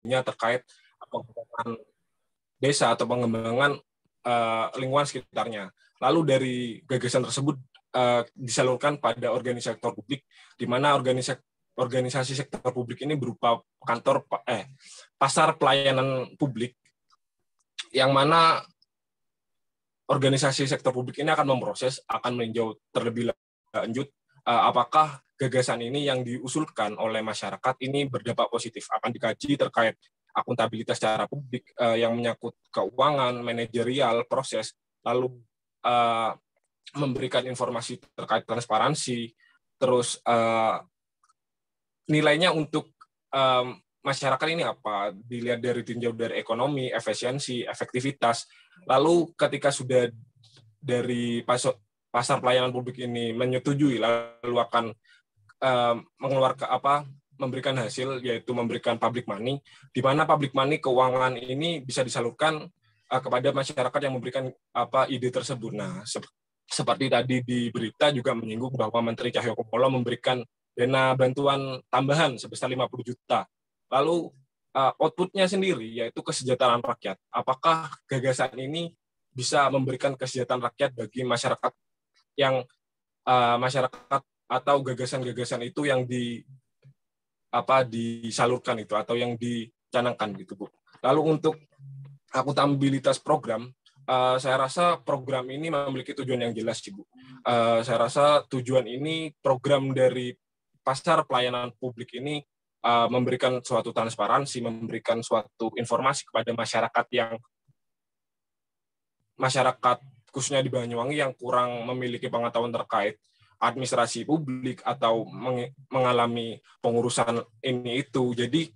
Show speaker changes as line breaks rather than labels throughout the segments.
idenya terkait pengembangan desa atau pengembangan lingkungan sekitarnya. Lalu dari gagasan tersebut disalurkan pada organisasi sektor publik, di mana organisasi sektor publik ini berupa pasar pelayanan publik, yang mana organisasi sektor publik ini akan memproses, akan meninjau terlebih lanjut apakah gagasan ini yang diusulkan oleh masyarakat ini berdampak positif, akan dikaji terkait akuntabilitas secara publik yang menyangkut keuangan, manajerial, proses, lalu memberikan informasi terkait transparansi, terus nilainya untuk masyarakat ini apa, dilihat dari tinjau dari ekonomi, efisiensi, efektivitas. Lalu ketika sudah dari pasar pelayanan publik ini menyetujui, lalu akan mengeluarkan memberikan hasil, yaitu memberikan public money, di mana public money keuangan ini bisa disalurkan kepada masyarakat yang memberikan ide tersebut. Nah, seperti tadi di berita juga menyinggung bahwa Menteri Cahyokumolo memberikan dana bantuan tambahan sebesar 50 juta. Lalu outputnya sendiri yaitu kesejahteraan rakyat. Apakah gagasan ini bisa memberikan kesejahteraan rakyat bagi masyarakat yang masyarakat atau gagasan-gagasan itu yang disalurkan itu atau yang dicanangkan gitu, Bu. Lalu untuk akuntabilitas program, saya rasa program ini memiliki tujuan yang jelas, Bu. Saya rasa tujuan ini, program dari pasar pelayanan publik ini memberikan suatu transparansi, memberikan suatu informasi kepada masyarakat khususnya di Banyuwangi yang kurang memiliki pengetahuan terkait administrasi publik atau mengalami pengurusan ini itu. Jadi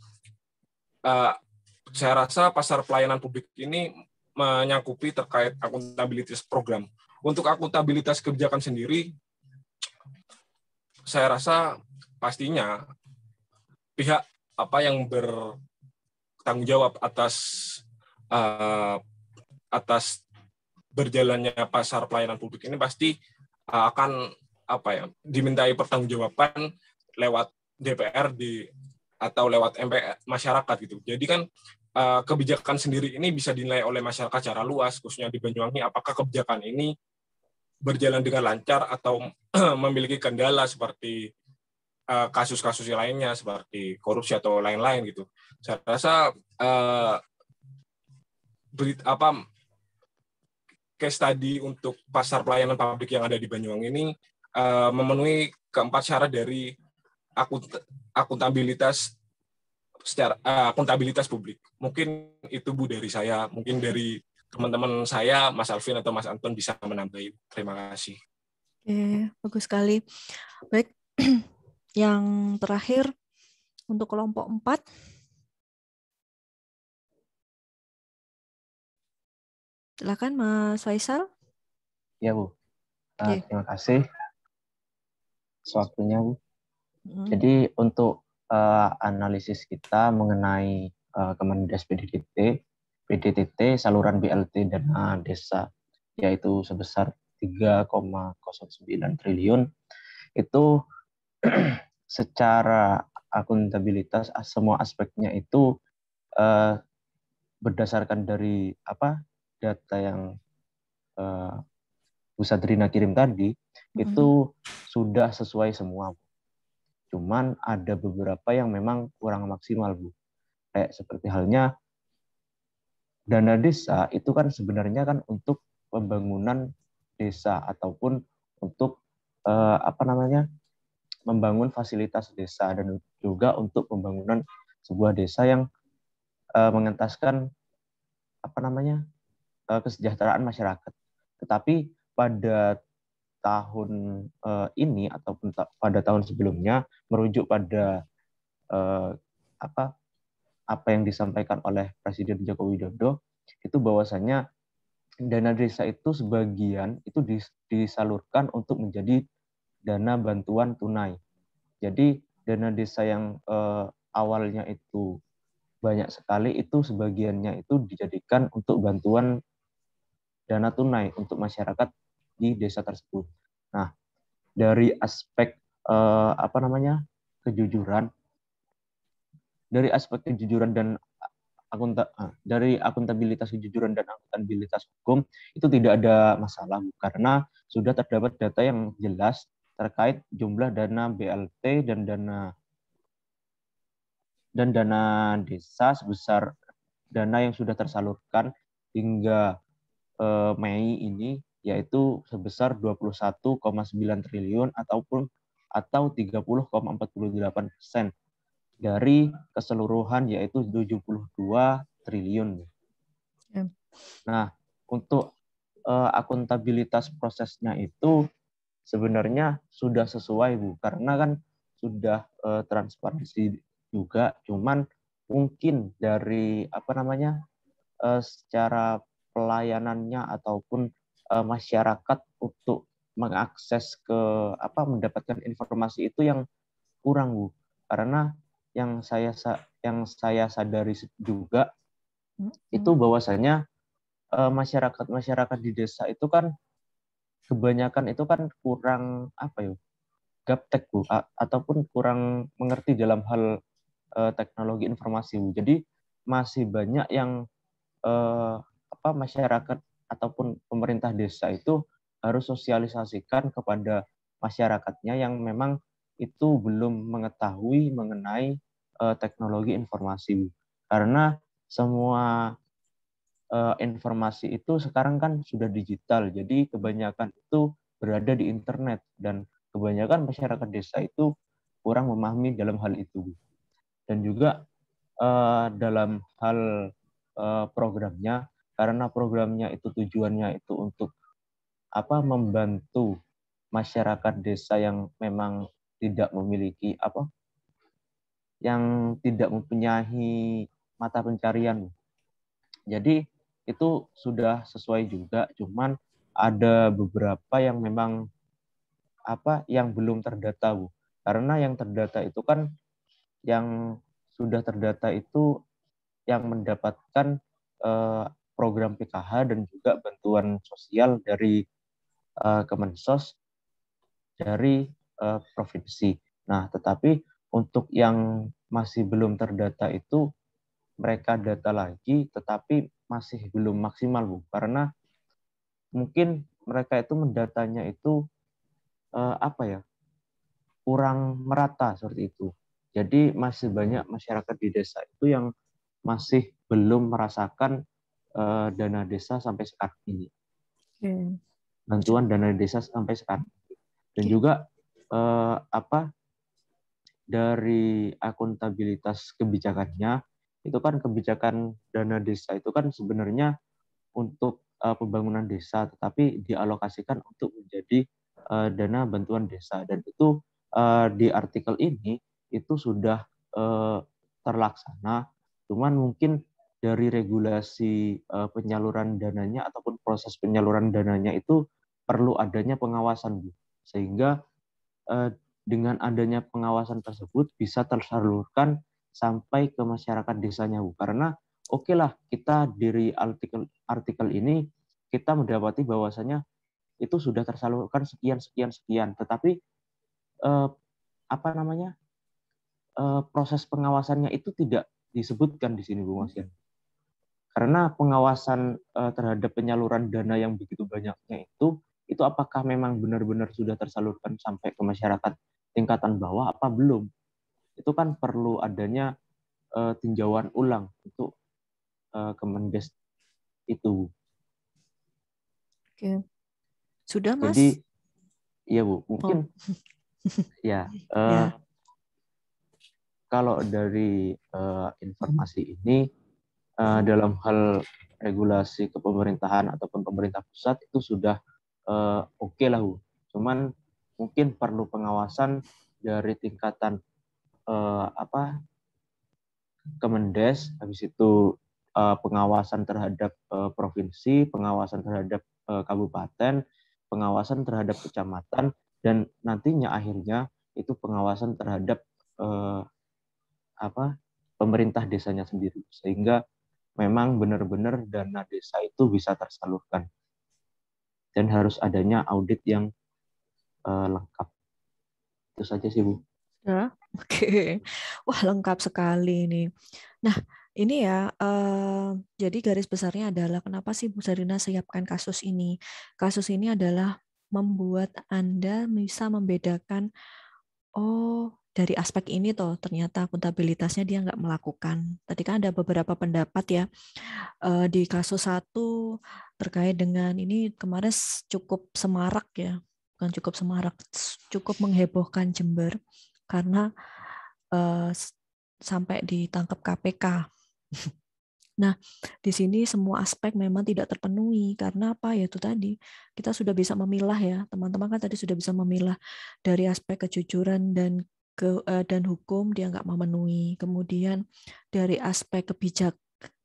saya rasa pasar pelayanan publik ini menyangkupi terkait akuntabilitas program. Untuk akuntabilitas kebijakan sendiri, saya rasa pastinya pihak yang bertanggung jawab atas berjalannya pasar pelayanan publik ini pasti akan dimintai pertanggungjawaban lewat DPRD atau lewat MPR masyarakat gitu. Jadi kan kebijakan sendiri ini bisa dinilai oleh masyarakat secara luas, khususnya di Banyuwangi, apakah kebijakan ini berjalan dengan lancar atau memiliki kendala seperti kasus-kasus lainnya seperti korupsi atau lain-lain gitu. Saya rasa case study untuk pasar pelayanan publik yang ada di Banyuwangi ini memenuhi keempat syarat dari akuntabilitas publik. Mungkin itu, Bu, dari saya. Mungkin dari teman-teman saya, Mas Alvin atau Mas Anton bisa menambahi. Terima kasih.
Oke, bagus sekali. Baik, yang terakhir untuk kelompok 4. Silakan Mas Faisal.
Ya, Bu. Terima kasih sewaktunya, Bu. Jadi untuk analisis kita mengenai Kemendes PDTT saluran BLT dana desa yaitu sebesar 3,09 triliun itu secara akuntabilitas semua aspeknya itu berdasarkan dari data yang Bu Sadrina kirim tadi itu sudah sesuai semua. Cuman ada beberapa yang memang kurang maksimal, Bu. Kayak seperti halnya dana desa itu kan sebenarnya kan untuk pembangunan desa ataupun untuk membangun fasilitas desa dan juga untuk pembangunan sebuah desa yang mengentaskan kesejahteraan masyarakat. Tetapi pada tahun ini ataupun pada tahun sebelumnya merujuk pada apa yang disampaikan oleh Presiden Joko Widodo itu bahwasanya dana desa itu sebagian itu disalurkan untuk menjadi dana bantuan tunai. Jadi dana desa yang awalnya itu banyak sekali itu sebagiannya itu dijadikan untuk bantuan dana tunai untuk masyarakat di desa tersebut. Nah, dari aspek kejujuran, dan dari akuntabilitas kejujuran dan akuntabilitas hukum itu tidak ada masalah, Bu, karena sudah terdapat data yang jelas terkait jumlah dana BLT dan dana desa sebesar dana yang sudah tersalurkan hingga Mei ini, yaitu sebesar 21,9 triliun atau 30,48% dari keseluruhan, yaitu 72 triliun. Nah, untuk akuntabilitas prosesnya itu sebenarnya sudah sesuai, Bu, karena kan sudah transparansi juga, cuman mungkin dari secara pelayanannya ataupun masyarakat untuk mengakses mendapatkan informasi itu yang kurang, Bu, karena yang saya sadari juga itu bahwasanya masyarakat di desa itu kan kebanyakan itu kan kurang gaptek, Bu, ataupun kurang mengerti dalam hal teknologi informasi, Bu. Jadi masih banyak yang masyarakat ataupun pemerintah desa itu harus sosialisasikan kepada masyarakatnya yang memang itu belum mengetahui mengenai teknologi informasi, Bu. Karena semua informasi itu sekarang kan sudah digital, jadi kebanyakan itu berada di internet dan kebanyakan masyarakat desa itu kurang memahami dalam hal itu. Dan juga dalam hal programnya, karena programnya itu tujuannya itu untuk membantu masyarakat desa yang memang tidak memiliki yang tidak mempunyai mata pencarian. Jadi itu sudah sesuai juga, cuman ada beberapa yang memang yang belum terdata, Bu. Karena yang terdata itu kan yang sudah terdata itu yang mendapatkan program PKH dan juga bantuan sosial dari Kemensos dari provinsi. Nah, tetapi untuk yang masih belum terdata itu mereka data lagi, tetapi masih belum maksimal, Bu, karena mungkin mereka itu mendatanya itu kurang merata seperti itu. Jadi masih banyak masyarakat di desa itu yang masih belum merasakan dana desa sampai sekarang ini. Bantuan dana desa sampai sekarang. Dan juga dari akuntabilitas kebijakannya, itu kan kebijakan dana desa itu kan sebenarnya untuk pembangunan desa, tetapi dialokasikan untuk menjadi dana bantuan desa. Dan itu di artikel ini itu sudah terlaksana, cuman mungkin dari regulasi penyaluran dananya ataupun proses penyaluran dananya itu perlu adanya pengawasan, Bu. Sehingga dengan adanya pengawasan tersebut bisa tersalurkan sampai ke masyarakat desanya, Bu. Karena oke lah, kita dari artikel ini kita mendapati bahwasanya itu sudah tersalurkan sekian, tetapi proses pengawasannya itu tidak disebutkan di sini, Bu Mas. Karena pengawasan terhadap penyaluran dana yang begitu banyaknya itu apakah memang benar-benar sudah tersalurkan sampai ke masyarakat tingkatan bawah apa belum? Itu kan perlu adanya tinjauan ulang untuk Kemendes itu.
Oke. Sudah, Mas?
Jadi iya, Bu, mungkin ya. Kalau dari informasi ini dalam hal regulasi kepemerintahan ataupun pemerintah pusat itu sudah oke lah, Bu. Cuman mungkin perlu pengawasan dari tingkatan Kemendes, habis itu pengawasan terhadap provinsi, pengawasan terhadap kabupaten, pengawasan terhadap kecamatan, dan nantinya akhirnya itu pengawasan terhadap pemerintah desanya sendiri, sehingga memang benar-benar dana desa itu bisa tersalurkan dan harus adanya audit yang lengkap. Itu saja sih, Bu.
Ya, oke. Wah, lengkap sekali ini. Nah, Ini ya, jadi garis besarnya adalah kenapa sih Bu Zarina siapkan kasus ini? Kasus ini adalah membuat Anda bisa membedakan, oh dari aspek ini toh ternyata akuntabilitasnya dia nggak melakukan. Tadi kan ada beberapa pendapat ya di kasus 1 terkait dengan ini kemarin cukup semarak ya, bukan cukup semarak, cukup menghebohkan Jember karena sampai ditangkap KPK. Nah, di sini semua aspek memang tidak terpenuhi karena apa ya itu tadi kita sudah bisa memilah ya teman-teman kan tadi sudah bisa memilah dari aspek kejujuran dan hukum dia nggak memenuhi, kemudian dari aspek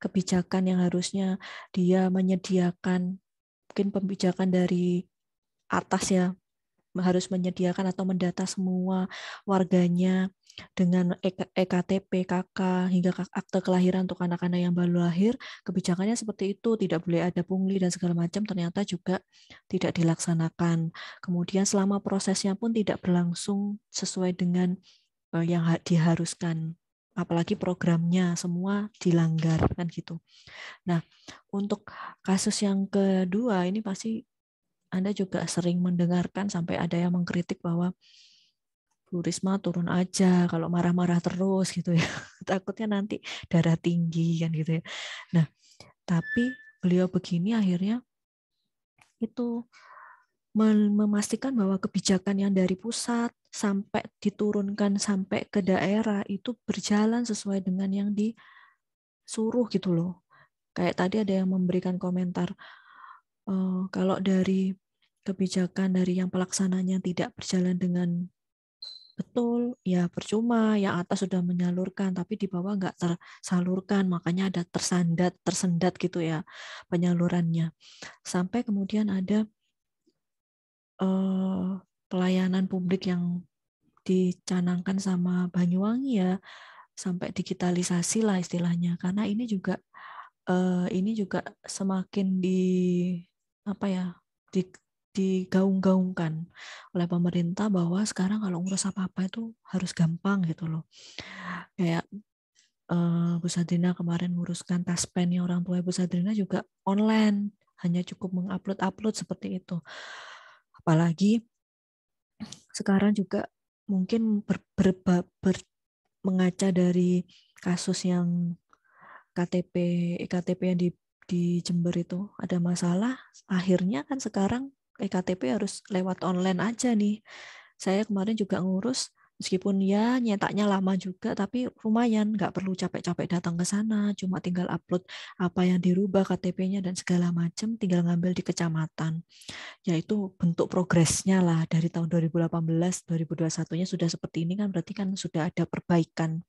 kebijakan yang harusnya dia menyediakan mungkin pembijakan dari atas ya harus menyediakan atau mendata semua warganya dengan EKTP, KK, hingga akte kelahiran untuk anak-anak yang baru lahir, kebijakannya seperti itu, tidak boleh ada pungli dan segala macam, ternyata juga tidak dilaksanakan. Kemudian selama prosesnya pun tidak berlangsung sesuai dengan yang diharuskan. Apalagi programnya semua dilanggar kan gitu. Nah, untuk kasus yang kedua ini pasti Anda juga sering mendengarkan sampai ada yang mengkritik bahwa Bu Risma turun aja kalau marah-marah terus gitu ya. Takutnya nanti darah tinggi kan gitu ya. Nah, tapi beliau begini akhirnya itu memastikan bahwa kebijakan yang dari pusat sampai diturunkan sampai ke daerah itu berjalan sesuai dengan yang disuruh gitu loh. Kayak tadi ada yang memberikan komentar kalau dari kebijakan dari yang pelaksananya tidak berjalan dengan betul, ya percuma. Yang atas sudah menyalurkan, tapi di bawah nggak tersalurkan, makanya ada tersendat gitu ya penyalurannya. Sampai kemudian ada pelayanan publik yang dicanangkan sama Banyuwangi ya, sampai digitalisasi lah istilahnya. Karena ini juga semakin apa ya digaung-gaungkan oleh pemerintah bahwa sekarang kalau ngurus apa-apa itu harus gampang gitu loh. Kayak Bu Sadrina kemarin nguruskan taspen yang orang tua Bu Sadrina juga online, hanya cukup mengupload seperti itu. Apalagi sekarang juga mungkin mengaca dari kasus yang EKTP yang di Jember itu ada masalah, akhirnya kan sekarang EKTP harus lewat online aja nih. Saya kemarin juga ngurus, meskipun ya nyetaknya lama juga, tapi lumayan, nggak perlu capek-capek datang ke sana, cuma tinggal upload apa yang dirubah KTP-nya dan segala macam, tinggal ngambil di kecamatan. Yaitu bentuk progresnya lah dari tahun 2018, 2021-nya sudah seperti ini kan, berarti kan sudah ada perbaikan.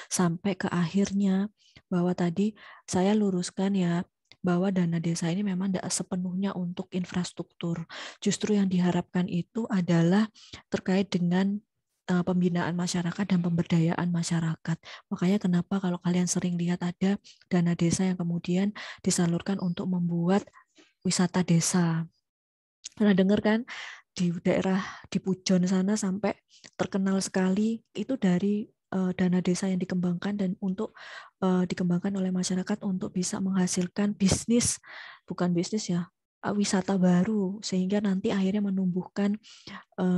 Sampai ke akhirnya bahwa tadi saya luruskan ya, bahwa dana desa ini memang tidak sepenuhnya untuk infrastruktur. Justru yang diharapkan itu adalah terkait dengan pembinaan masyarakat dan pemberdayaan masyarakat. Makanya kenapa kalau kalian sering lihat ada dana desa yang kemudian disalurkan untuk membuat wisata desa. Pernah dengar kan di daerah di Pujon sana sampai terkenal sekali itu dari dana desa yang dikembangkan dan untuk dikembangkan oleh masyarakat untuk bisa menghasilkan bisnis, bukan bisnis ya, wisata baru sehingga nanti akhirnya menumbuhkan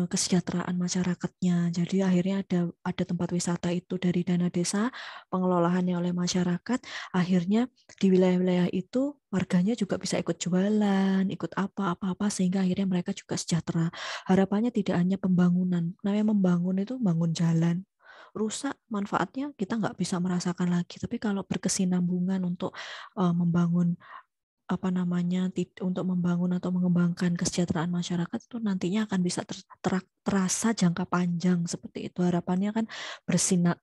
kesejahteraan masyarakatnya. Jadi akhirnya ada tempat wisata itu dari dana desa, pengelolaannya oleh masyarakat, akhirnya di wilayah-wilayah itu warganya juga bisa ikut jualan, ikut apa-apa sehingga akhirnya mereka juga sejahtera. Harapannya tidak hanya pembangunan. Namanya membangun itu bangun jalan, rusak manfaatnya kita nggak bisa merasakan lagi. Tapi kalau berkesinambungan untuk membangun untuk membangun atau mengembangkan kesejahteraan masyarakat itu nantinya akan bisa terasa jangka panjang seperti itu. Harapannya kan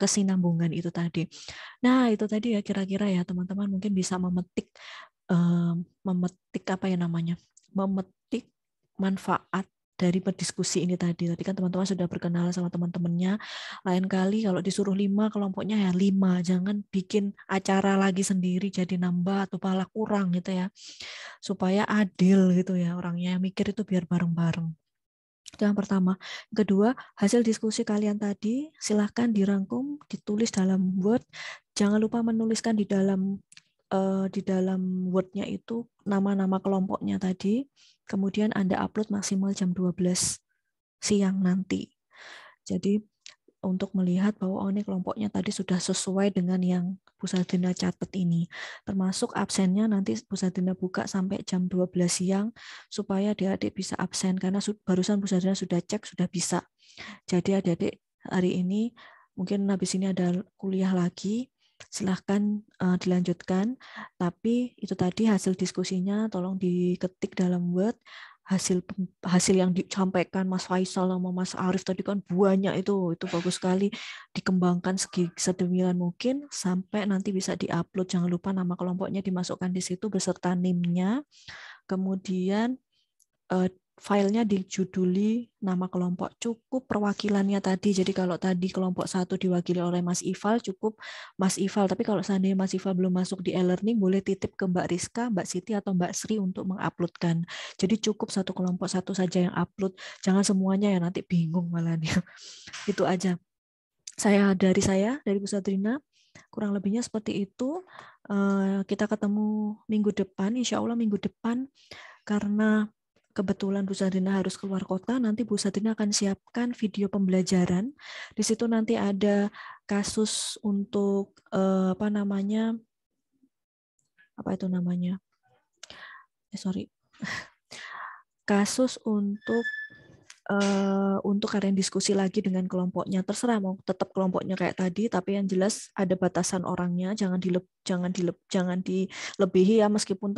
kesinambungan itu tadi. Nah, itu tadi ya kira-kira ya teman-teman mungkin bisa memetik apa ya namanya? Memetik manfaat dari berdiskusi ini tadi. Tadi kan teman-teman sudah berkenalan sama teman-temannya. Lain kali kalau disuruh 5 kelompoknya ya 5. Jangan bikin acara lagi sendiri jadi nambah atau malah kurang gitu ya. Supaya adil gitu ya. Orangnya yang mikir itu biar bareng-bareng. Itu yang pertama. Kedua, hasil diskusi kalian tadi silahkan dirangkum, ditulis dalam Word, jangan lupa menuliskan di dalam Word-nya itu nama-nama kelompoknya tadi. Kemudian Anda upload maksimal jam 12 siang nanti. Jadi untuk melihat bahwa ini kelompoknya tadi sudah sesuai dengan yang Bu Sadrina catat ini. Termasuk absennya nanti Bu Sadrina buka sampai jam 12 siang supaya adik-adik bisa absen karena barusan Bu Sadrina sudah cek sudah bisa. Jadi adik-adik hari ini mungkin habis ini ada kuliah lagi, silahkan dilanjutkan. Tapi itu tadi hasil diskusinya tolong diketik dalam Word. Hasil yang disampaikan Mas Faisal sama Mas Arif tadi kan banyak, itu bagus sekali, dikembangkan sedemikian mungkin sampai nanti bisa diupload. Jangan lupa nama kelompoknya dimasukkan di situ beserta NIM-nya. Kemudian filenya dijuduli nama kelompok, cukup perwakilannya tadi. Jadi kalau tadi kelompok 1 diwakili oleh Mas Ifal, cukup Mas Ifal. Tapi kalau seandainya Mas Ifal belum masuk di e-learning, boleh titip ke Mbak Rizka, Mbak Siti, atau Mbak Sri untuk menguploadkan. Jadi cukup satu kelompok satu saja yang upload. Jangan semuanya ya, nanti bingung malah nih. Itu aja. Dari Bu Sadrina, kurang lebihnya seperti itu. Kita ketemu minggu depan, insya Allah minggu depan, karena kebetulan Bu Sadrina harus keluar kota, nanti Bu Sadrina akan siapkan video pembelajaran. Di situ nanti ada kasus untuk kasus untuk kalian diskusi lagi dengan kelompoknya. Terserah mau tetap kelompoknya kayak tadi, tapi yang jelas ada batasan orangnya, jangan dilebihi ya, meskipun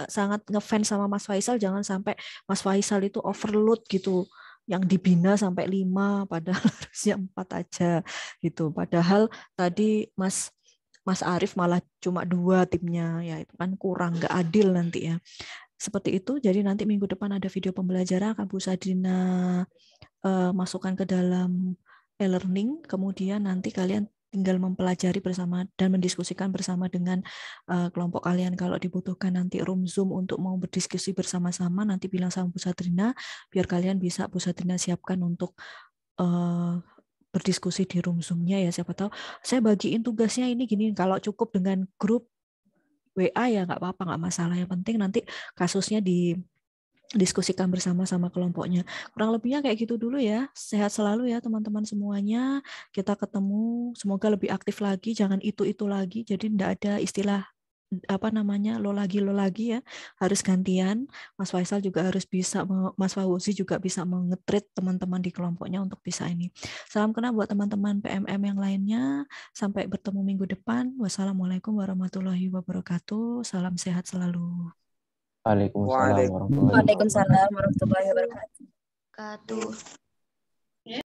sangat ngefans sama Mas Faisal, jangan sampai Mas Faisal itu overload gitu, yang dibina sampai 5 padahal harusnya 4 aja gitu. Padahal tadi Mas Arif malah cuma 2 timnya, ya itu kan kurang, nggak adil nanti ya. Seperti itu. Jadi nanti minggu depan ada video pembelajaran akan Bu Sadrina masukkan ke dalam e-learning. Kemudian nanti kalian tinggal mempelajari bersama dan mendiskusikan bersama dengan kelompok kalian. Kalau dibutuhkan nanti room Zoom untuk mau berdiskusi bersama-sama, nanti bilang sama Bu Sadrina biar kalian bisa Bu Sadrina siapkan untuk berdiskusi di room Zoom-nya ya. Siapa tahu saya bagiin tugasnya ini gini, kalau cukup dengan grup WA ya nggak apa-apa, nggak masalah. Yang penting nanti kasusnya didiskusikan bersama-sama kelompoknya. Kurang lebihnya kayak gitu dulu ya. Sehat selalu ya teman-teman semuanya. Kita ketemu, semoga lebih aktif lagi, jangan itu lagi. Jadi nggak ada istilah lo lagi ya, harus gantian. Mas Faisal juga harus bisa, Mas Fauzi juga bisa mengetreat teman-teman di kelompoknya untuk bisa ini. Salam kenal buat teman-teman PMM yang lainnya. Sampai bertemu minggu depan. Wassalamualaikum warahmatullahi wabarakatuh. Salam sehat selalu.
Waalaikumsalam warahmatullahi wabarakatuh.
Waalaikumsalam warahmatullahi wabarakatuh.